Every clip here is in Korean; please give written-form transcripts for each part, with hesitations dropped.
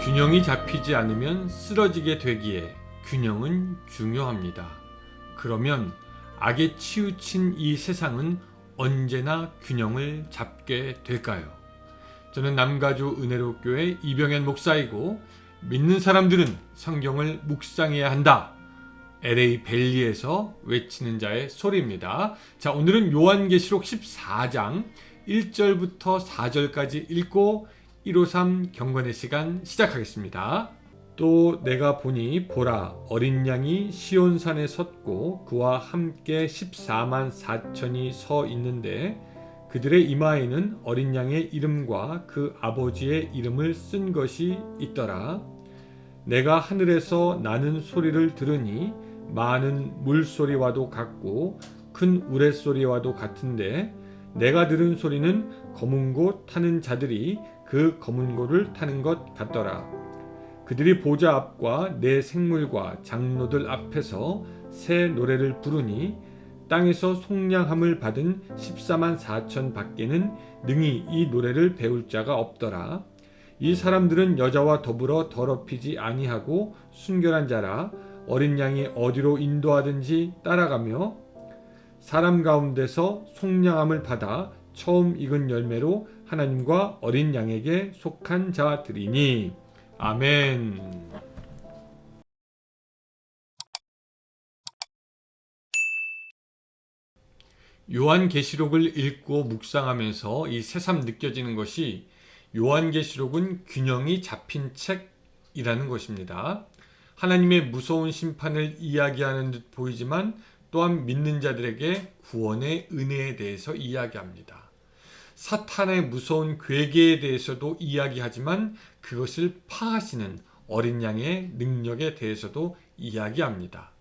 균형이 잡히지 않으면 쓰러지게 되기에 균형은 중요합니다. 그러면 악에 치우친 이 세상은 언제나 균형을 잡게 될까요? 저는 남가주 은혜로교회 이병현 목사이고, 믿는 사람들은 성경을 묵상해야 한다, LA 벨리에서 외치는 자의 소리입니다. 자, 오늘은 요한계시록 14장 1절부터 4절까지 읽고 153 경건의 시간 시작하겠습니다. 또 내가 보니 보라, 어린 양이 시온산에 섰고 그와 함께 14만 4천이 서 있는데 그들의 이마에는 어린 양의 이름과 그 아버지의 이름을 쓴 것이 있더라. 내가 하늘에서 나는 소리를 들으니 많은 물소리와도 같고 큰 우레소리와도 같은데, 내가 들은 소리는 검은 고 타는 자들이 그 검은 고를 타는 것 같더라. 그들이 보좌 앞과 내 생물과 장로들 앞에서 새 노래를 부르니 땅에서 속량함을 받은 14만 4천 밖에는 능히 이 노래를 배울 자가 없더라. 이 사람들은 여자와 더불어 더럽히지 아니하고 순결한 자라. 어린 양이 어디로 인도하든지 따라가며 사람 가운데서 속량함을 받아 처음 익은 열매로 하나님과 어린 양에게 속한 자들이니. 아멘. 요한계시록을 읽고 묵상하면서 이 새삼 느껴지는 것이, 요한계시록은 균형이 잡힌 책이라는 것입니다. 하나님의 무서운 심판을 이야기하는 듯 보이지만 또한 믿는 자들에게 구원의 은혜에 대해서 이야기합니다. 사탄의 무서운 괴계에 대해서도 이야기하지만 그것을 파하시는 어린 양의 능력에 대해서도 이야기합니다.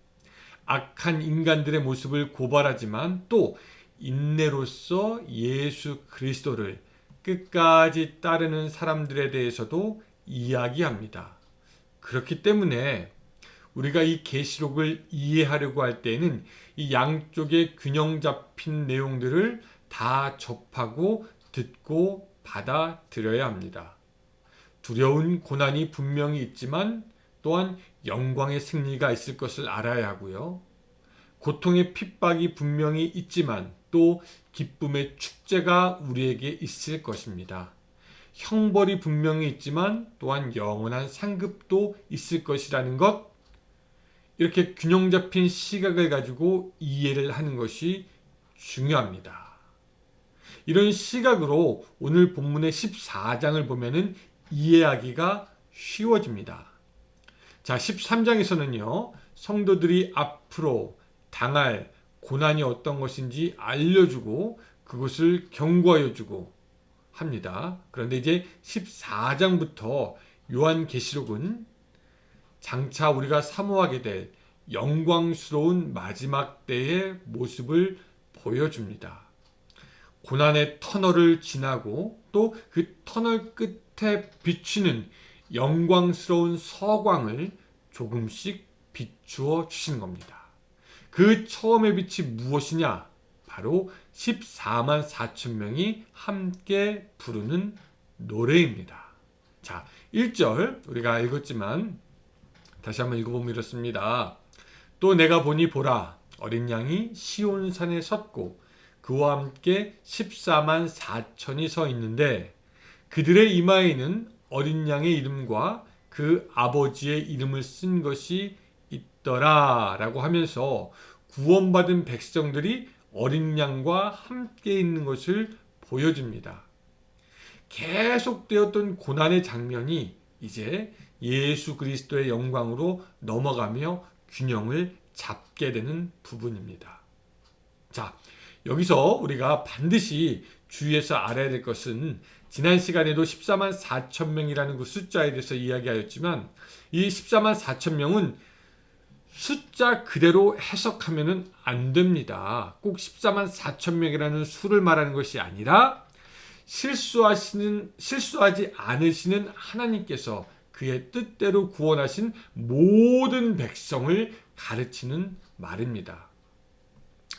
악한 인간들의 모습을 고발하지만 또 인내로서 예수 그리스도를 끝까지 따르는 사람들에 대해서도 이야기합니다. 그렇기 때문에 우리가 이 계시록을 이해하려고 할 때에는 이 양쪽의 균형 잡힌 내용들을 다 접하고 듣고 받아들여야 합니다. 두려운 고난이 분명히 있지만 또한 영광의 승리가 있을 것을 알아야 하고요. 고통의 핍박이 분명히 있지만 또 기쁨의 축제가 우리에게 있을 것입니다. 형벌이 분명히 있지만 또한 영원한 상급도 있을 것이라는 것, 이렇게 균형 잡힌 시각을 가지고 이해를 하는 것이 중요합니다. 이런 시각으로 오늘 본문의 14장을 보면은 이해하기가 쉬워집니다. 자, 13장에서는요, 성도들이 앞으로 당할 고난이 어떤 것인지 알려주고 그것을 경고하여주고 합니다. 그런데 이제 14장부터 요한계시록은 장차 우리가 사모하게 될 영광스러운 마지막 때의 모습을 보여줍니다. 고난의 터널을 지나고 또 그 터널 끝에 비추는 영광스러운 서광을 조금씩 비추어 주시는 겁니다. 그 처음의 빛이 무엇이냐? 바로 14만 4천 명이 함께 부르는 노래입니다. 자, 1절 우리가 읽었지만 다시 한번 읽어보면 이렇습니다. 또 내가 보니 보라, 어린 양이 시온산에 섰고 그와 함께 14만 4천이 서 있는데 그들의 이마에는 어린 양의 이름과 그 아버지의 이름을 쓴 것이 있더라 라고 하면서 구원받은 백성들이 어린 양과 함께 있는 것을 보여줍니다. 계속되었던 고난의 장면이 이제 예수 그리스도의 영광으로 넘어가며 균형을 잡게 되는 부분입니다. 자, 여기서 우리가 반드시 주의해서 알아야 될 것은, 지난 시간에도 14만 4천 명이라는 그 숫자에 대해서 이야기하였지만 이 14만 4천 명은 숫자 그대로 해석하면 안 됩니다. 꼭 14만 4천 명이라는 수를 말하는 것이 아니라 실수하지 않으시는 하나님께서 그의 뜻대로 구원하신 모든 백성을 가르치는 말입니다.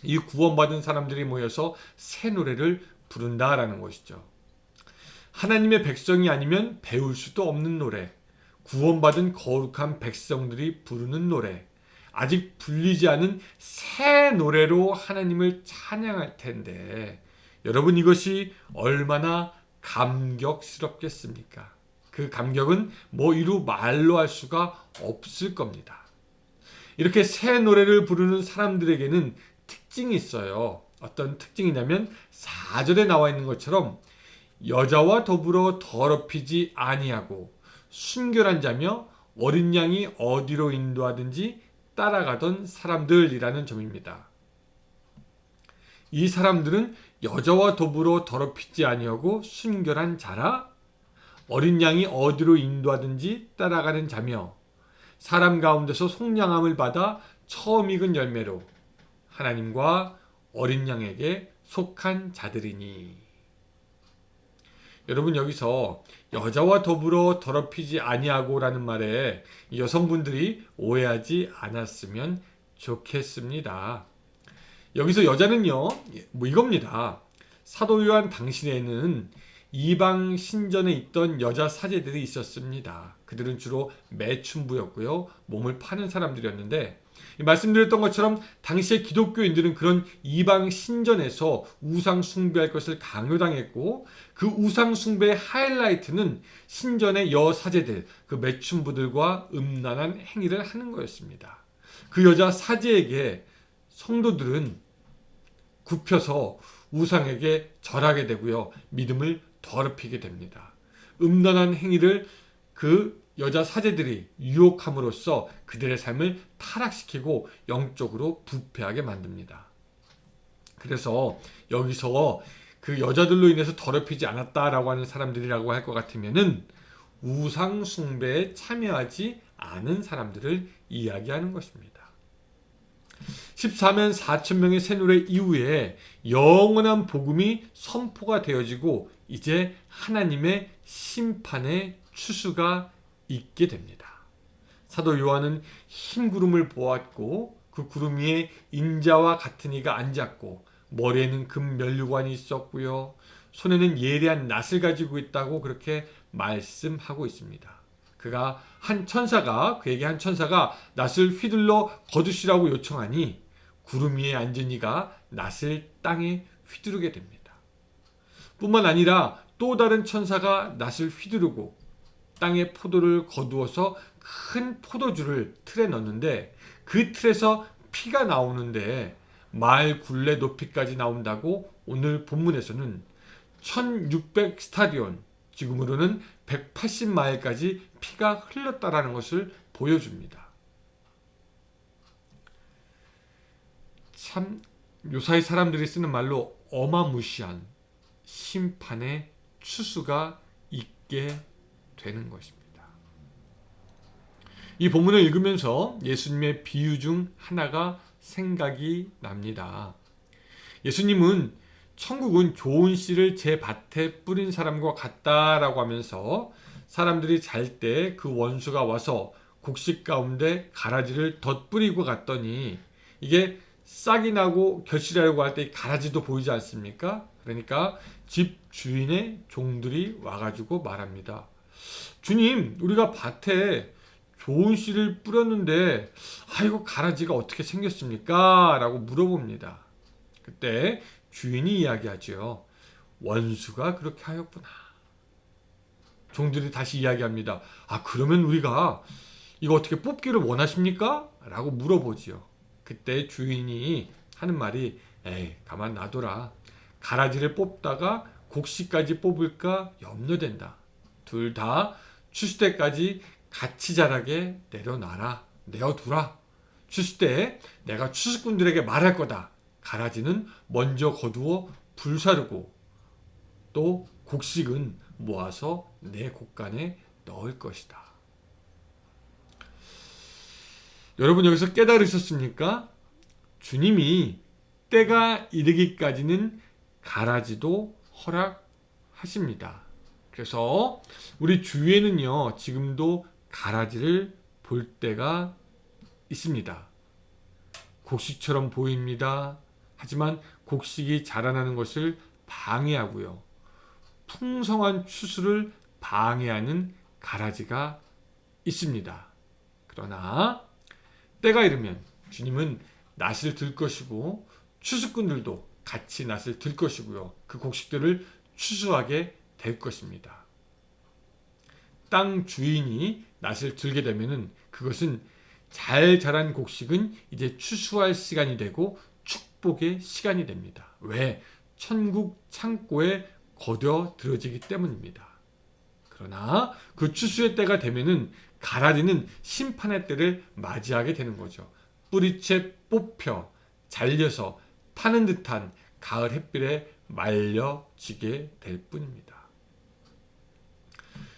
이 구원받은 사람들이 모여서 새 노래를 부른다라는 것이죠. 하나님의 백성이 아니면 배울 수도 없는 노래, 구원받은 거룩한 백성들이 부르는 노래, 아직 불리지 않은 새 노래로 하나님을 찬양할 텐데 여러분 이것이 얼마나 감격스럽겠습니까? 그 감격은 뭐 이루 말로 할 수가 없을 겁니다. 이렇게 새 노래를 부르는 사람들에게는 특징이 있어요. 어떤 특징이냐면 4절에 나와 있는 것처럼 여자와 더불어 더럽히지 아니하고 순결한 자며 어린 양이 어디로 인도하든지 따라가던 사람들이라는 점입니다. 이 사람들은 여자와 더불어 더럽히지 아니하고 순결한 자라 어린 양이 어디로 인도하든지 따라가는 자며 사람 가운데서 속량함을 받아 처음 익은 열매로 하나님과 어린 양에게 속한 자들이니. 여러분 여기서 여자와 더불어 더럽히지 아니하고라는 말에 여성분들이 오해하지 않았으면 좋겠습니다. 여기서 여자는요, 뭐 이겁니다. 사도 요한 당시에는 이방 신전에 있던 여자 사제들이 있었습니다. 그들은 주로 매춘부였고요, 몸을 파는 사람들이었는데 말씀드렸던 것처럼 당시의 기독교인들은 그런 이방 신전에서 우상 숭배할 것을 강요당했고 그 우상 숭배의 하이라이트는 신전의 여사제들, 그 매춘부들과 음란한 행위를 하는 거였습니다. 그 여자 사제에게 성도들은 굽혀서 우상에게 절하게 되고요, 믿음을 더럽히게 됩니다. 음란한 행위를 그 여자 사제들이 유혹함으로써 그들의 삶을 타락시키고 영적으로 부패하게 만듭니다. 그래서 여기서 그 여자들로 인해서 더럽히지 않았다라고 하는 사람들이라고 할 것 같으면은 우상 숭배에 참여하지 않은 사람들을 이야기하는 것입니다. 14만 4천 명의 새 노래 이후에 영원한 복음이 선포가 되어지고 이제 하나님의 심판의 추수가 있게 됩니다. 사도 요한은 흰 구름을 보았고 그 구름 위에 인자와 같은 이가 앉았고 머리에는 금 면류관이 있었고요, 손에는 예리한 낫을 가지고 있다고 그렇게 말씀하고 있습니다. 그에게 한 천사가 낫을 휘둘러 거두시라고 요청하니 구름 위에 앉은 이가 낫을 땅에 휘두르게 됩니다. 뿐만 아니라 또 다른 천사가 낫을 휘두르고 땅에 포도를 거두어서 큰 포도주를 틀에 넣는데 그 틀에서 피가 나오는데 마을 굴레 높이까지 나온다고 오늘 본문에서는 1600 스타디온, 지금으로는 180마일까지 피가 흘렀다라는 것을 보여줍니다. 참 요사이 사람들이 쓰는 말로 어마무시한 심판의 추수가 있게 되는 것입니다. 이 본문을 읽으면서 예수님의 비유 중 하나가 생각이 납니다. 예수님은 천국은 좋은 씨를 제 밭에 뿌린 사람과 같다라고 하면서 사람들이 잘 때 그 원수가 와서 곡식 가운데 가라지를 덧뿌리고 갔더니 이게 싹이 나고 결실하려고 할 때 가라지도 보이지 않습니까? 그러니까 집 주인의 종들이 와가지고 말합니다. 주님, 우리가 밭에 좋은 씨를 뿌렸는데 이거 가라지가 어떻게 생겼습니까? 라고 물어봅니다. 그때 주인이 이야기하죠. 원수가 그렇게 하였구나. 종들이 다시 이야기합니다. 그러면 우리가 이거 어떻게 뽑기를 원하십니까? 라고 물어보지요. 그때 주인이 하는 말이 가만 놔둬라. 가라지를 뽑다가 곡식까지 뽑을까 염려된다. 둘 다 추수 때까지 같이 자라게 내어두라. 추수 때 내가 추수꾼들에게 말할 거다. 가라지는 먼저 거두어 불사르고 또 곡식은 모아서 내 곡간에 넣을 것이다. 여러분 여기서 깨달으셨습니까? 주님이 때가 이르기까지는 가라지도 허락하십니다. 그래서 우리 주위에는요, 지금도 가라지를 볼 때가 있습니다. 곡식처럼 보입니다. 하지만 곡식이 자라나는 것을 방해하고요, 풍성한 추수를 방해하는 가라지가 있습니다. 그러나 때가 이르면 주님은 낫을 들 것이고 추수꾼들도 같이 낫을 들 것이고요. 그 곡식들을 추수하게 될 것입니다. 땅 주인이 낫을 들게 되면은 그것은 잘 자란 곡식은 이제 추수할 시간이 되고 축복의 시간이 됩니다. 왜? 천국 창고에 거둬 들어지기 때문입니다. 그러나 그 추수의 때가 되면은 가라리는 심판의 때를 맞이하게 되는 거죠. 뿌리채 뽑혀 잘려서 타는 듯한 가을 햇빛에 말려지게 될 뿐입니다.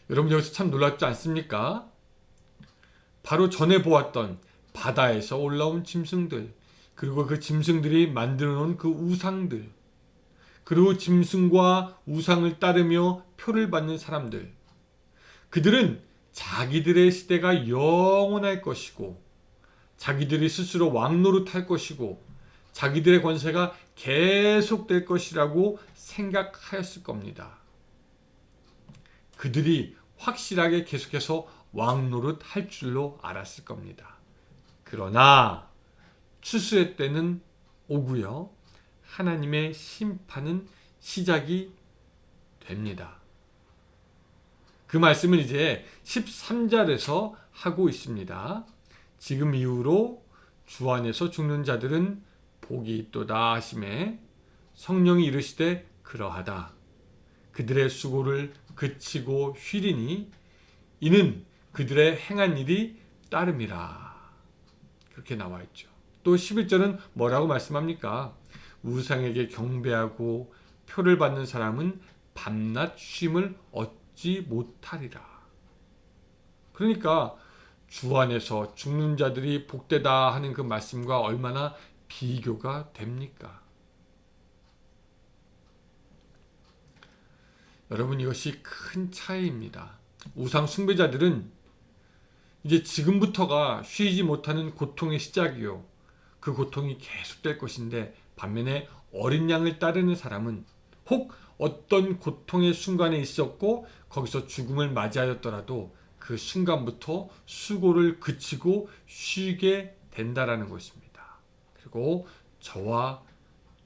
여러분 여기서 참 놀랍지 않습니까? 바로 전에 보았던 바다에서 올라온 짐승들, 그리고 그 짐승들이 만들어 놓은 그 우상들, 그리고 짐승과 우상을 따르며 표를 받는 사람들, 그들은 자기들의 시대가 영원할 것이고 자기들이 스스로 왕노릇할 것이고 자기들의 권세가 계속될 것이라고 생각하였을 겁니다. 그들이 확실하게 계속해서 왕노릇 할 줄로 알았을 겁니다. 그러나 추수의 때는 오고요. 하나님의 심판은 시작이 됩니다. 그 말씀을 이제 13절에서 하고 있습니다. 지금 이후로 주 안에서 죽는 자들은 복이 있도다 하시매 성령이 이르시되 그러하다. 그들의 수고를 그치고 쉬리니 이는 그들의 행한 일이 따름이라. 그렇게 나와 있죠. 또 11절은 뭐라고 말씀합니까? 우상에게 경배하고 표를 받는 사람은 밤낮 쉼을 얻지 못하리라. 그러니까 주 안에서 죽는 자들이 복되다 하는 그 말씀과 얼마나 비교가 됩니까? 여러분 이것이 큰 차이입니다. 우상 숭배자들은 이제 지금부터가 쉬지 못하는 고통의 시작이요. 그 고통이 계속될 것인데 반면에 어린 양을 따르는 사람은 혹 어떤 고통의 순간에 있었고 거기서 죽음을 맞이하였더라도 그 순간부터 수고를 그치고 쉬게 된다라는 것입니다. 그리고 저와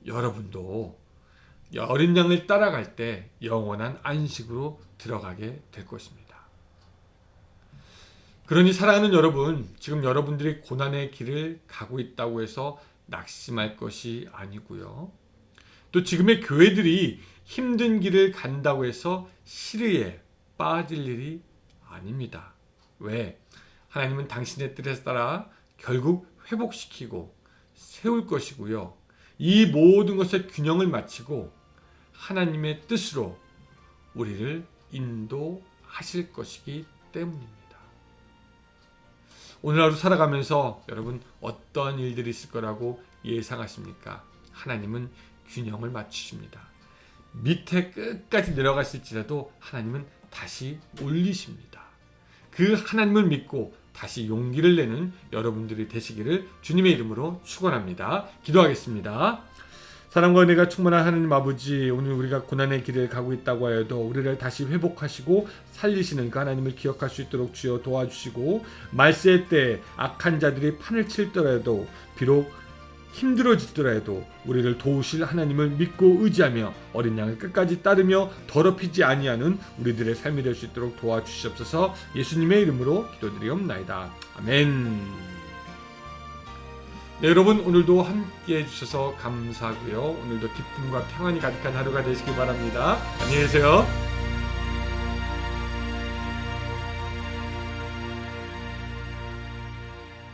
여러분도 어린 양을 따라갈 때 영원한 안식으로 들어가게 될 것입니다. 그러니 사랑하는 여러분, 지금 여러분들이 고난의 길을 가고 있다고 해서 낙심할 것이 아니고요. 또 지금의 교회들이 힘든 길을 간다고 해서 시리에 빠질 일이 아닙니다. 왜? 하나님은 당신의 뜻에 따라 결국 회복시키고 세울 것이고요. 이 모든 것의 균형을 맞추고 하나님의 뜻으로 우리를 인도하실 것이기 때문입니다. 오늘 하루 살아가면서 여러분 어떤 일들이 있을 거라고 예상하십니까? 하나님은 균형을 맞추십니다. 밑에 끝까지 내려갔을지라도 하나님은 다시 올리십니다. 그 하나님을 믿고 다시 용기를 내는 여러분들이 되시기를 주님의 이름으로 축원합니다. 기도하겠습니다. 사랑과 은혜가 충만한 하나님 아버지, 오늘 우리가 고난의 길을 가고 있다고 하여도 우리를 다시 회복하시고 살리시는 그 하나님을 기억할 수 있도록 주여 도와주시고, 말세의 때 악한 자들이 판을 칠더라도 비록 힘들어지더라도 우리를 도우실 하나님을 믿고 의지하며 어린 양을 끝까지 따르며 더럽히지 아니하는 우리들의 삶이 될 수 있도록 도와주시옵소서. 예수님의 이름으로 기도드리옵나이다. 아멘. 네, 여러분 오늘도 함께 해주셔서 감사하고요. 오늘도 기쁨과 평안이 가득한 하루가 되시기 바랍니다. 안녕히 계세요.